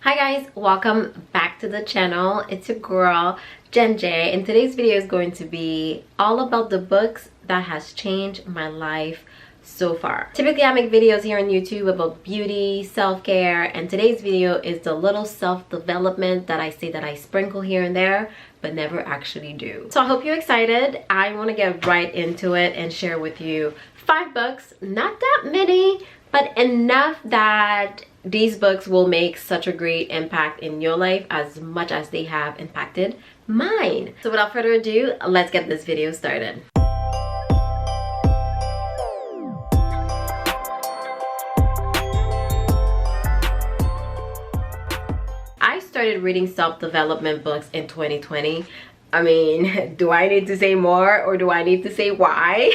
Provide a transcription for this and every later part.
Hi guys, welcome back to the channel. It's your girl Jen J, and today's video is going to be all about the books that has changed my life so far. Typically I make videos here on YouTube about beauty, self-care, and today's video is the little self-development that I say that I sprinkle here and there but never actually do. So I hope you're excited. I want to get right into it and share with you 5 books, not that many, but enough that these books will make such a great impact in your life as much as they have impacted mine. So without further ado, let's get this video started. I started reading self-development books in 2020. I mean, do I need to say more or do I need to say why?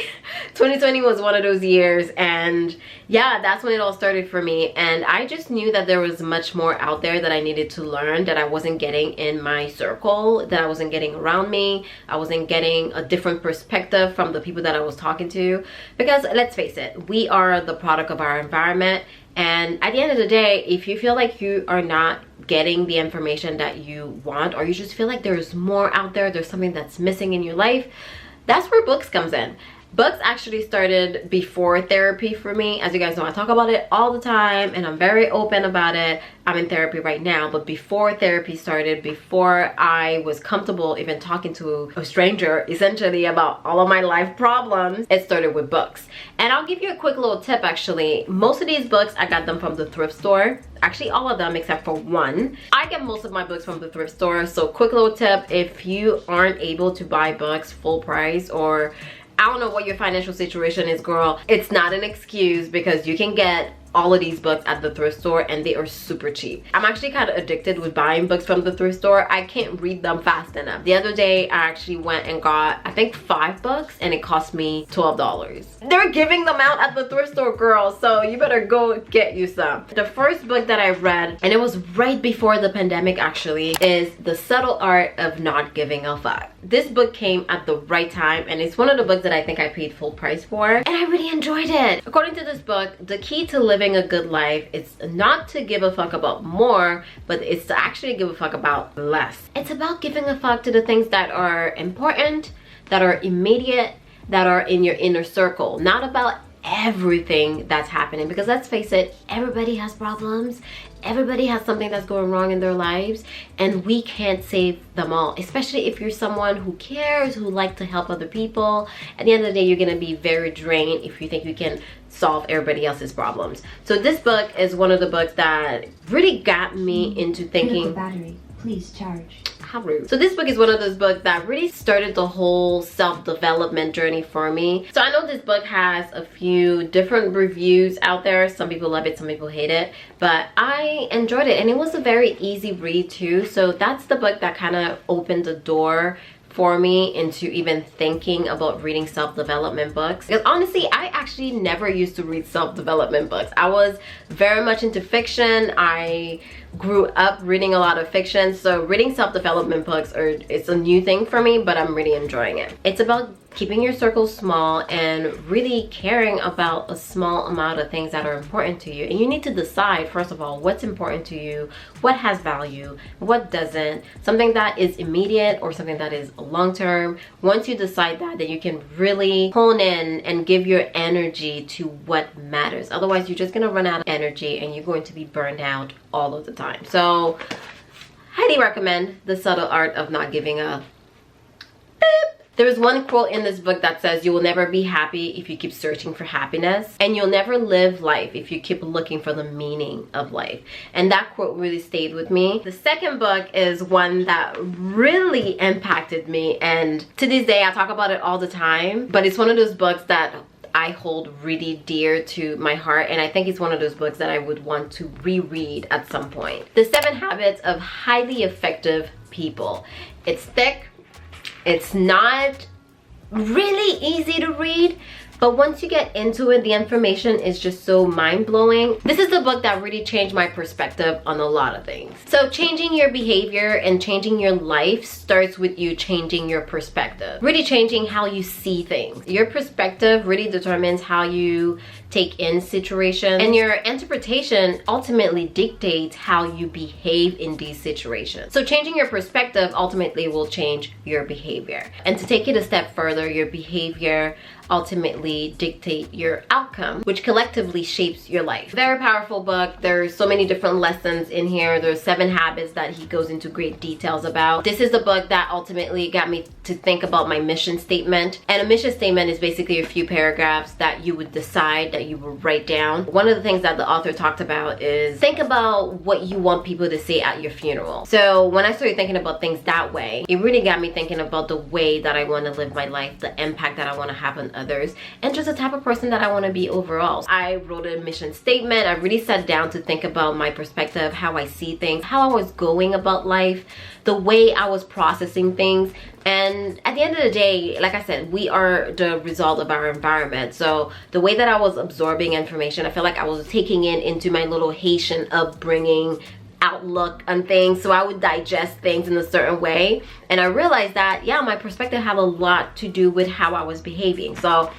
2020 was one of those years, and yeah, that's when it all started for me. And I just knew that there was much more out there that I needed to learn that I wasn't getting in my circle, that I wasn't getting around me. I wasn't getting a different perspective from the people that I was talking to. Because let's face it, we are the product of our environment. And at the end of the day, if you feel like you are not getting the information that you want, or you just feel like there's more out there, there's something that's missing in your life, that's where books comes in. Books actually started before therapy for me. As you guys know, I talk about it all the time and I'm very open about it. I'm in therapy right now, but before therapy started, before I was comfortable even talking to a stranger essentially about all of my life problems, it started with books. And I'll give you a quick little tip actually. Most of these books, I got them from the thrift store. Actually all of them except for one. I get most of my books from the thrift store. So quick little tip, if you aren't able to buy books full price, or I don't know what your financial situation is, girl, it's not an excuse, because you can get all of these books at the thrift store and they are super cheap. I'm actually kind of addicted with buying books from the thrift store. I can't read them fast enough. The other day I actually went and got, I think 5 books, and it cost me $12. They're giving them out at the thrift store, girl, so you better go get you some. The first book that I read, and it was right before the pandemic actually, is The Subtle Art of Not Giving a Fuck. This book came at the right time, and it's one of the books that I think I paid full price for, and I really enjoyed it. According to this book, the key to living a good life is not to give a fuck about more, but it's to actually give a fuck about less. It's about giving a fuck to the things that are important, that are immediate, that are in your inner circle, not about everything that's happening. Because let's face it, everybody has problems, everybody has something that's going wrong in their lives, and we can't save them all, especially if you're someone who cares, who likes to help other people. At the end of the day, you're gonna be very drained if you think you can solve everybody else's problems. So this book is one of the books that really got me into thinking, battery, please charge. How rude. So this book is one of those books that really started the whole self-development journey for me. So I know this book has a few different reviews out there. Some people love it, some people hate it, but I enjoyed it, and it was a very easy read too. So that's the book that kind of opened the door for me into even thinking about reading self-development books. Because honestly, I actually never used to read self-development books. I was very much into fiction. I grew up reading a lot of fiction, so reading self-development books it's a new thing for me, but I'm really enjoying it. It's about keeping your circle small and really caring about a small amount of things that are important to you. And you need to decide, first of all, what's important to you, what has value, what doesn't, something that is immediate or something that is long-term. Once you decide that, then you can really hone in and give your energy to what matters. Otherwise, you're just gonna run out of energy and you're going to be burned out all of the time. So, highly recommend The Subtle Art of Not Giving a Beep. There's one quote in this book that says, you will never be happy if you keep searching for happiness, and you'll never live life if you keep looking for the meaning of life. And that quote really stayed with me. The second book is one that really impacted me, and to this day I talk about it all the time, but it's one of those books that I hold really dear to my heart, and I think it's one of those books that I would want to reread at some point. The 7 Habits of Highly Effective People. It's thick. It's not really easy to read, but once you get into it, the information is just so mind-blowing. This is the book that really changed my perspective on a lot of things. So changing your behavior and changing your life starts with you changing your perspective. Really changing how you see things. Your perspective really determines how you take in situations, and your interpretation ultimately dictates how you behave in these situations. So changing your perspective ultimately will change your behavior. And to take it a step further, your behavior ultimately dictate your outcome, which collectively shapes your life. Very powerful book. There's so many different lessons in here. There's 7 habits that he goes into great details about. This is the book that ultimately got me to think about my mission statement. And a mission statement is basically a few paragraphs that you would decide that you would write down. One of the things that the author talked about is think about what you want people to say at your funeral. So when I started thinking about things that way, it really got me thinking about the way that I want to live my life, the impact that I want to have on others, and just the type of person that I want to be overall. I wrote a mission statement. I really sat down to think about my perspective, how I see things, how I was going about life, the way I was processing things. And at the end of the day, like I said, we are the result of our environment. So the way that I was absorbing information, I felt like I was taking it into my little Haitian upbringing, outlook on things, so I would digest things in a certain way. And I realized that, yeah, my perspective had a lot to do with how I was behaving. So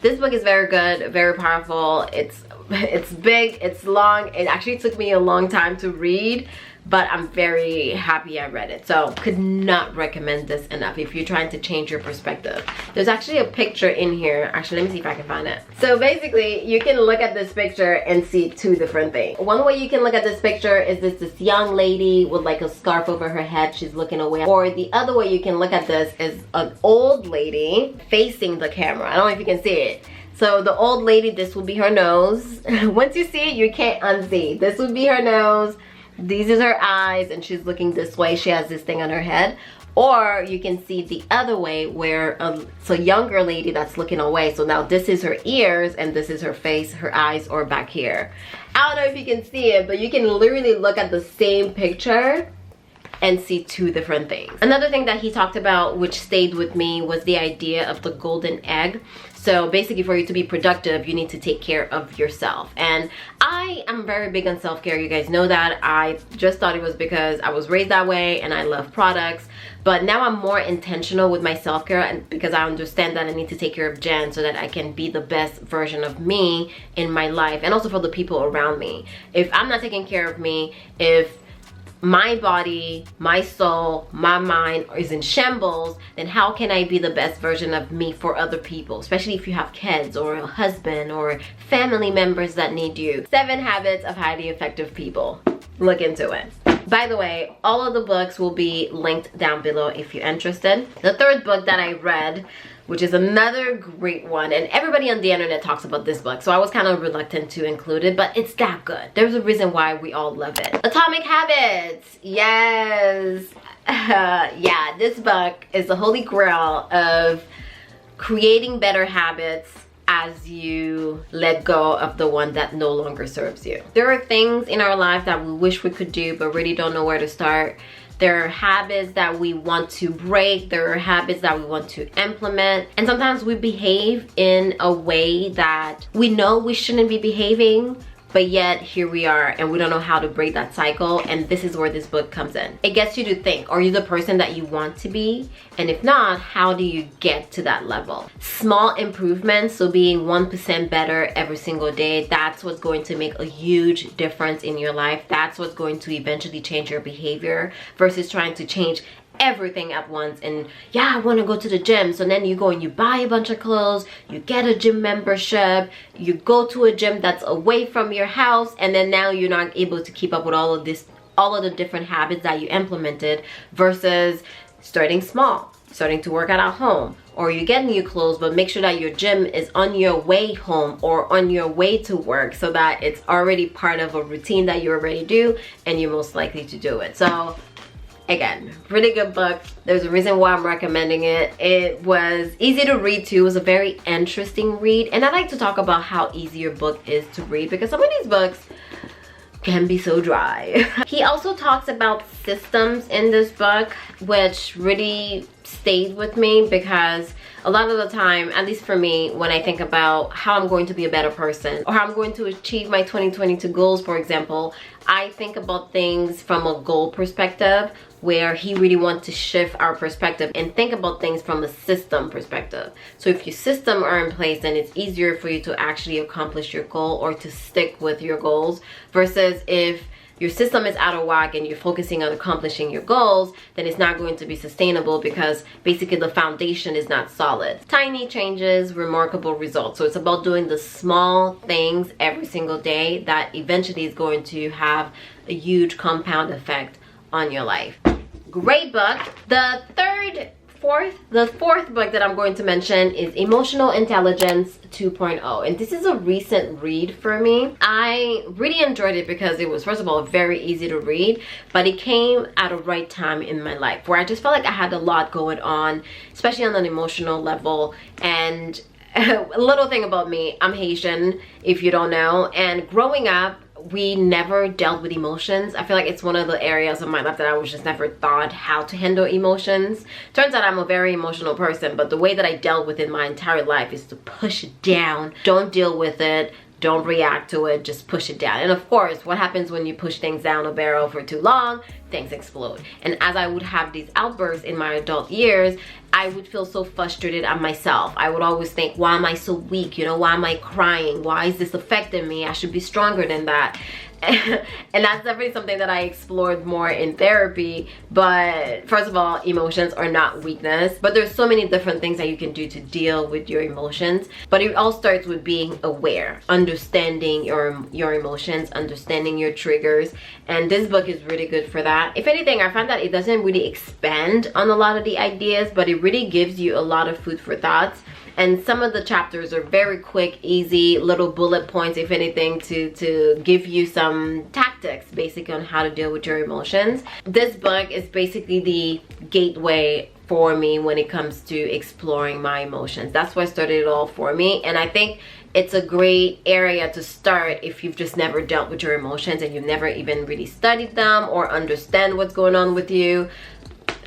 this book is very good, very powerful. It's big, it's long. It actually took me a long time to read, but I'm very happy I read it. So could not recommend this enough if you're trying to change your perspective. There's actually a picture in here. Actually, let me see if I can find it. So basically, you can look at this picture and see 2 different things. One way you can look at this picture is this young lady with like a scarf over her head. She's looking away. Or the other way you can look at this is an old lady facing the camera. I don't know if you can see it. So the old lady, this will be her nose. Once you see it, you can't unsee. This would be her nose. These is her eyes, and she's looking this way. She has this thing on her head. Or you can see the other way where it's a younger lady that's looking away. So now this is her ears and this is her face, her eyes, or back here. I don't know if you can see it, but you can literally look at the same picture and see 2 different things. Another thing that he talked about, which stayed with me, was the idea of the golden egg. So basically, for you to be productive, you need to take care of yourself. And I am very big on self-care. You guys know that. I just thought it was because I was raised that way and I love products. But now I'm more intentional with my self-care, and because I understand that I need to take care of Jen so that I can be the best version of me in my life, and also for the people around me. If I'm not taking care of me, if my body, my soul, my mind is in shambles, then how can I be the best version of me for other people, especially if you have kids or a husband or family members that need you. 7 habits of highly effective people. Look into it. By the way, all of the books will be linked down below if you're interested. The 3rd book that I read, which is another great one, and everybody on the internet talks about this book, so I was kind of reluctant to include it, but it's that good. There's a reason why we all love it. Atomic Habits. Yes. Yeah, this book is the holy grail of creating better habits as you let go of the one that no longer serves you. There are things in our life that we wish we could do but really don't know where to start. There are habits that we want to break. There are habits that we want to implement. And sometimes we behave in a way that we know we shouldn't be behaving, but yet here we are and we don't know how to break that cycle. And this is where this book comes in. It gets you to think, are you the person that you want to be? And if not, how do you get to that level? Small improvements, so being 1% better every single day, that's what's going to make a huge difference in your life. That's what's going to eventually change your behavior versus trying to change everything at once. And yeah, I want to go to the gym, so then you go and you buy a bunch of clothes, you get a gym membership, you go to a gym that's away from your house, and then now you're not able to keep up with all of the different habits that you implemented, versus starting small, starting to work out at home, or you get new clothes, but make sure that your gym is on your way home or on your way to work, so that it's already part of a routine that you already do and you're most likely to do it. So again, really good book. There's a reason why I'm recommending it. It was easy to read too. It was a very interesting read. And I like to talk about how easy your book is to read, because some of these books can be so dry. He also talks about systems in this book, which really stayed with me, because a lot of the time, at least for me, when I think about how I'm going to be a better person or how I'm going to achieve my 2022 goals, for example, I think about things from a goal perspective, where he really wants to shift our perspective and think about things from a system perspective. So if your system are in place, then it's easier for you to actually accomplish your goal or to stick with your goals, versus if your system is out of whack and you're focusing on accomplishing your goals, then it's not going to be sustainable because basically the foundation is not solid. Tiny changes, remarkable results. So it's about doing the small things every single day that eventually is going to have a huge compound effect on your life. Great book. The fourth book that I'm going to mention is Emotional Intelligence 2.0, and this is a recent read for me. I really enjoyed it because it was, first of all, very easy to read, but it came at a right time in my life where I just felt like I had a lot going on, especially on an emotional level. And a little thing about me, I'm Haitian, if you don't know, and growing up, we never dealt with emotions. I feel like it's one of the areas of my life that I was just never taught how to handle emotions. Turns out I'm a very emotional person, but the way that I dealt with it my entire life is to push it down. Don't deal with it. Don't react to it. Just push it down. And of course, what happens when you push things down a barrel for too long? Things explode. And as I would have these outbursts in my adult years, I would feel so frustrated at myself. I would always think, why am I so weak? You know, why am I crying? Why is this affecting me? I should be stronger than that. And that's definitely something that I explored more in therapy. But first of all, emotions are not weakness, but there's so many different things that you can do to deal with your emotions. But it all starts with being aware, understanding your emotions, understanding your triggers. And this book is really good for that. If anything, I find that it doesn't really expand on a lot of the ideas, but it really gives you a lot of food for thoughts. And some of the chapters are very quick, easy, little bullet points, if anything, to give you some tactics basically on how to deal with your emotions. This book is basically the gateway for me when it comes to exploring my emotions. That's what started it all for me. And I think it's a great area to start if you've just never dealt with your emotions and you've never even really studied them or understand what's going on with you.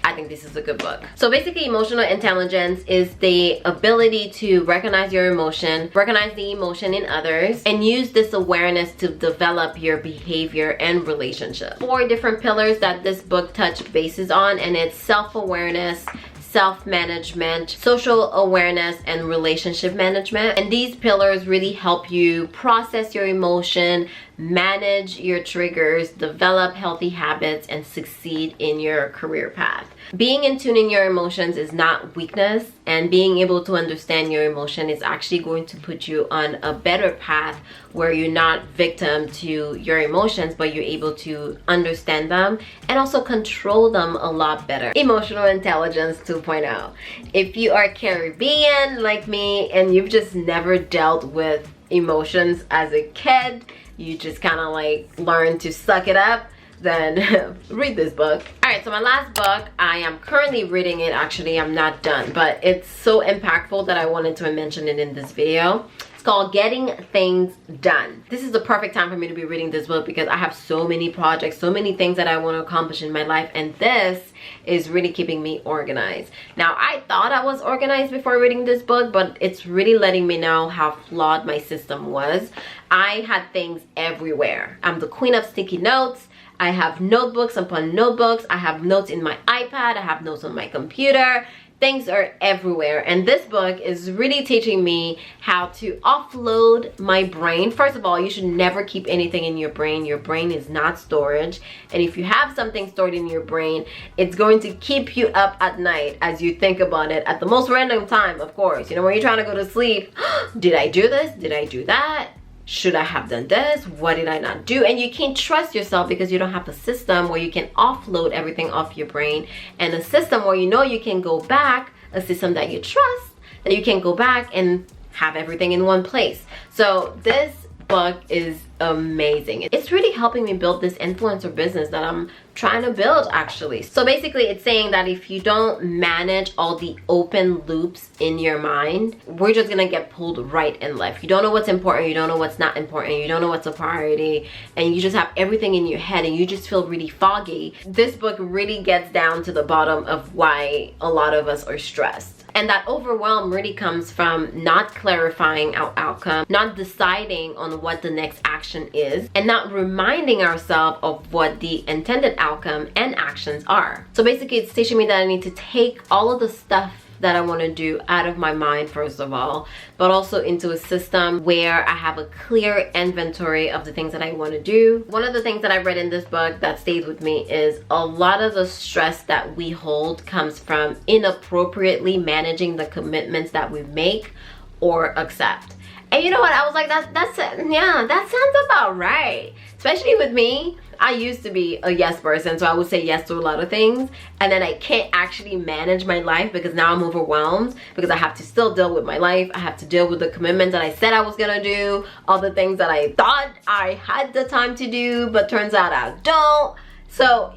I think this is a good book. So basically, emotional intelligence is the ability to recognize your emotion, recognize the emotion in others, and use this awareness to develop your behavior and relationship. 4 different pillars that this book touched bases on, and it's self-awareness, self-management, social awareness, and relationship management. And these pillars really help you process your emotion, manage your triggers, develop healthy habits, and succeed in your career path. Being in tune in your emotions is not weakness, and being able to understand your emotion is actually going to put you on a better path where you're not victim to your emotions, but you're able to understand them and also control them a lot better. Emotional Intelligence 2.0. If you are Caribbean like me and you've just never dealt with emotions as a kid, you just kind of like learn to suck it up, then read this book. All right, so my last book, I am currently reading it. Actually, I'm not done, but it's so impactful that I wanted to mention it in this video. It's called Getting Things Done. This is the perfect time for me to be reading this book because I have so many projects, so many things that I want to accomplish in my life, and this is really keeping me organized. Now, I thought I was organized before reading this book, but it's really letting me know how flawed my system was. I had things everywhere. I'm the queen of sticky notes. I have notebooks upon notebooks. I have notes in my iPad. I have notes on my computer. Things are everywhere. And this book is really teaching me how to offload my brain. First of all, you should never keep anything in your brain. Your brain is not storage. And if you have something stored in your brain, it's going to keep you up at night as you think about it at the most random time, of course. You know, when you're trying to go to sleep, did I do this? Did I do that? Should I have done this? What did I not do? And you can't trust yourself because you don't have a system where you can offload everything off your brain, and a system where you know you can go back, a system that you trust, that you can go back and have everything in one place. So this book is amazing. It's really helping me build this influencer business that I'm trying to build, actually. So basically, it's saying that if you don't manage all the open loops in your mind, we're just gonna get pulled right and left. You don't know what's important, you don't know what's not important, you don't know what's a priority, and you just have everything in your head and you just feel really foggy. This book really gets down to the bottom of why a lot of us are stressed. And that overwhelm really comes from not clarifying our outcome, not deciding on what the next action action is and not reminding ourselves of what the intended outcome and actions are. So basically it's teaching me that I need to take all of the stuff that I want to do out of my mind first of all, but also into a system where I have a clear inventory of the things that I want to do. One of the things that I read in this book that stays with me is a lot of the stress that we hold comes from inappropriately managing the commitments that we make or accept. And you know what, I was like, yeah, that sounds about right. Especially with me, I used to be a yes person, so I would say yes to a lot of things, and then I can't actually manage my life because now I'm overwhelmed because I have to still deal with my life. I have to deal with the commitments that I said I was gonna do, all the things that I thought I had the time to do, but turns out I don't. So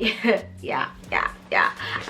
yeah.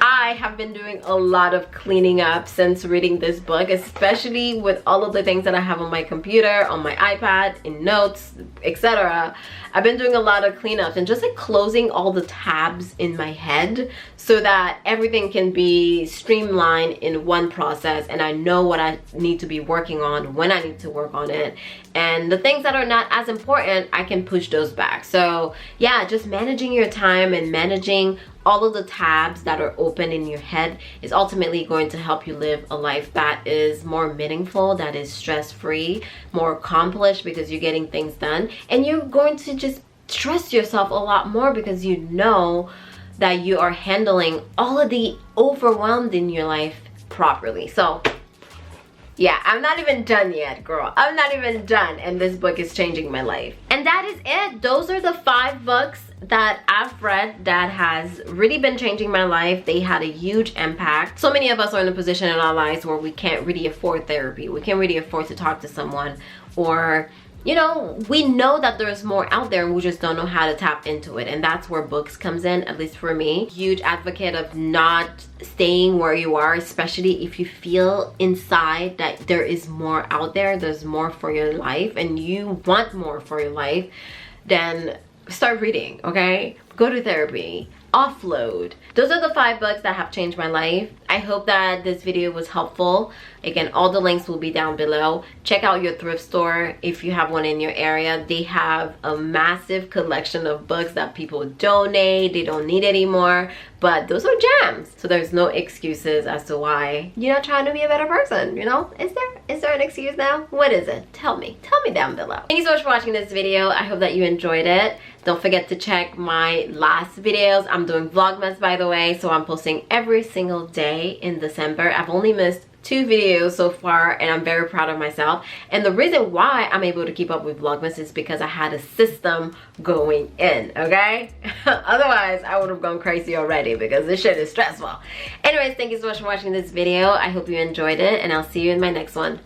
I have been doing a lot of cleaning up since reading this book, especially with all of the things that I have on my computer, on my iPad, in notes, etc. I've been doing a lot of cleanups and just like closing all the tabs in my head so that everything can be streamlined in one process, and I know what I need to be working on, when I need to work on it, and the things that are not as important, I can push those back. So yeah, just managing your time and managing all of the tabs that are open in your head is ultimately going to help you live a life that is more meaningful, that is stress-free, more accomplished because you're getting things done, and you're going to just trust yourself a lot more because you know that you are handling all of the overwhelmed in your life properly. So yeah, I'm not even done yet, girl. I'm not even done, and this book is changing my life. And that is it. Those are the 5 books that I've read that has really been changing my life. They had a huge impact. So many of us are in a position in our lives where we can't really afford therapy. We can't really afford to talk to someone, or you know, we know that there's more out there and we just don't know how to tap into it. And that's where books comes in, at least for me. Huge advocate of not staying where you are, especially if you feel inside that there is more out there, there's more for your life and you want more for your life, then start reading, okay? Go to therapy, offload. Those are the 5 books that have changed my life. I hope that this video was helpful. Again, all the links will be down below. Check out your thrift store if you have one in your area. They have a massive collection of books that people donate, they don't need anymore, but those are gems. So there's no excuses as to why you're not trying to be a better person, you know? Is there an excuse now? What is it? Tell me down below. Thank you so much for watching this video. I hope that you enjoyed it. Don't forget to check my last videos. I'm doing Vlogmas, by the way, so I'm posting every single day in December. I've only missed 2 videos so far, and I'm very proud of myself. And the reason why I'm able to keep up with Vlogmas is because I had a system going in, okay? Otherwise, I would have gone crazy already because this shit is stressful. Anyways, thank you so much for watching this video. I hope you enjoyed it, and I'll see you in my next one.